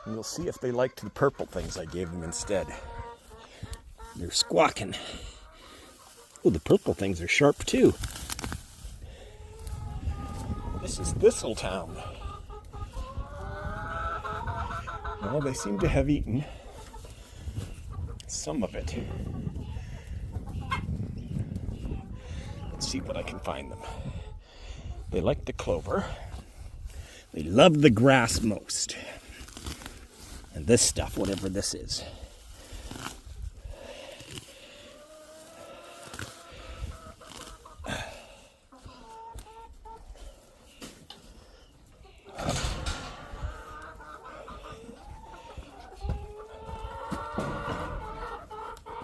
And we'll see if they liked the purple things I gave them instead. They're squawking. Oh, the purple things are sharp too. This is Thistletown. Well, they seem to have eaten some of it. Let's see what I can find them. They like the clover. They love the grass most. And this stuff, whatever this is.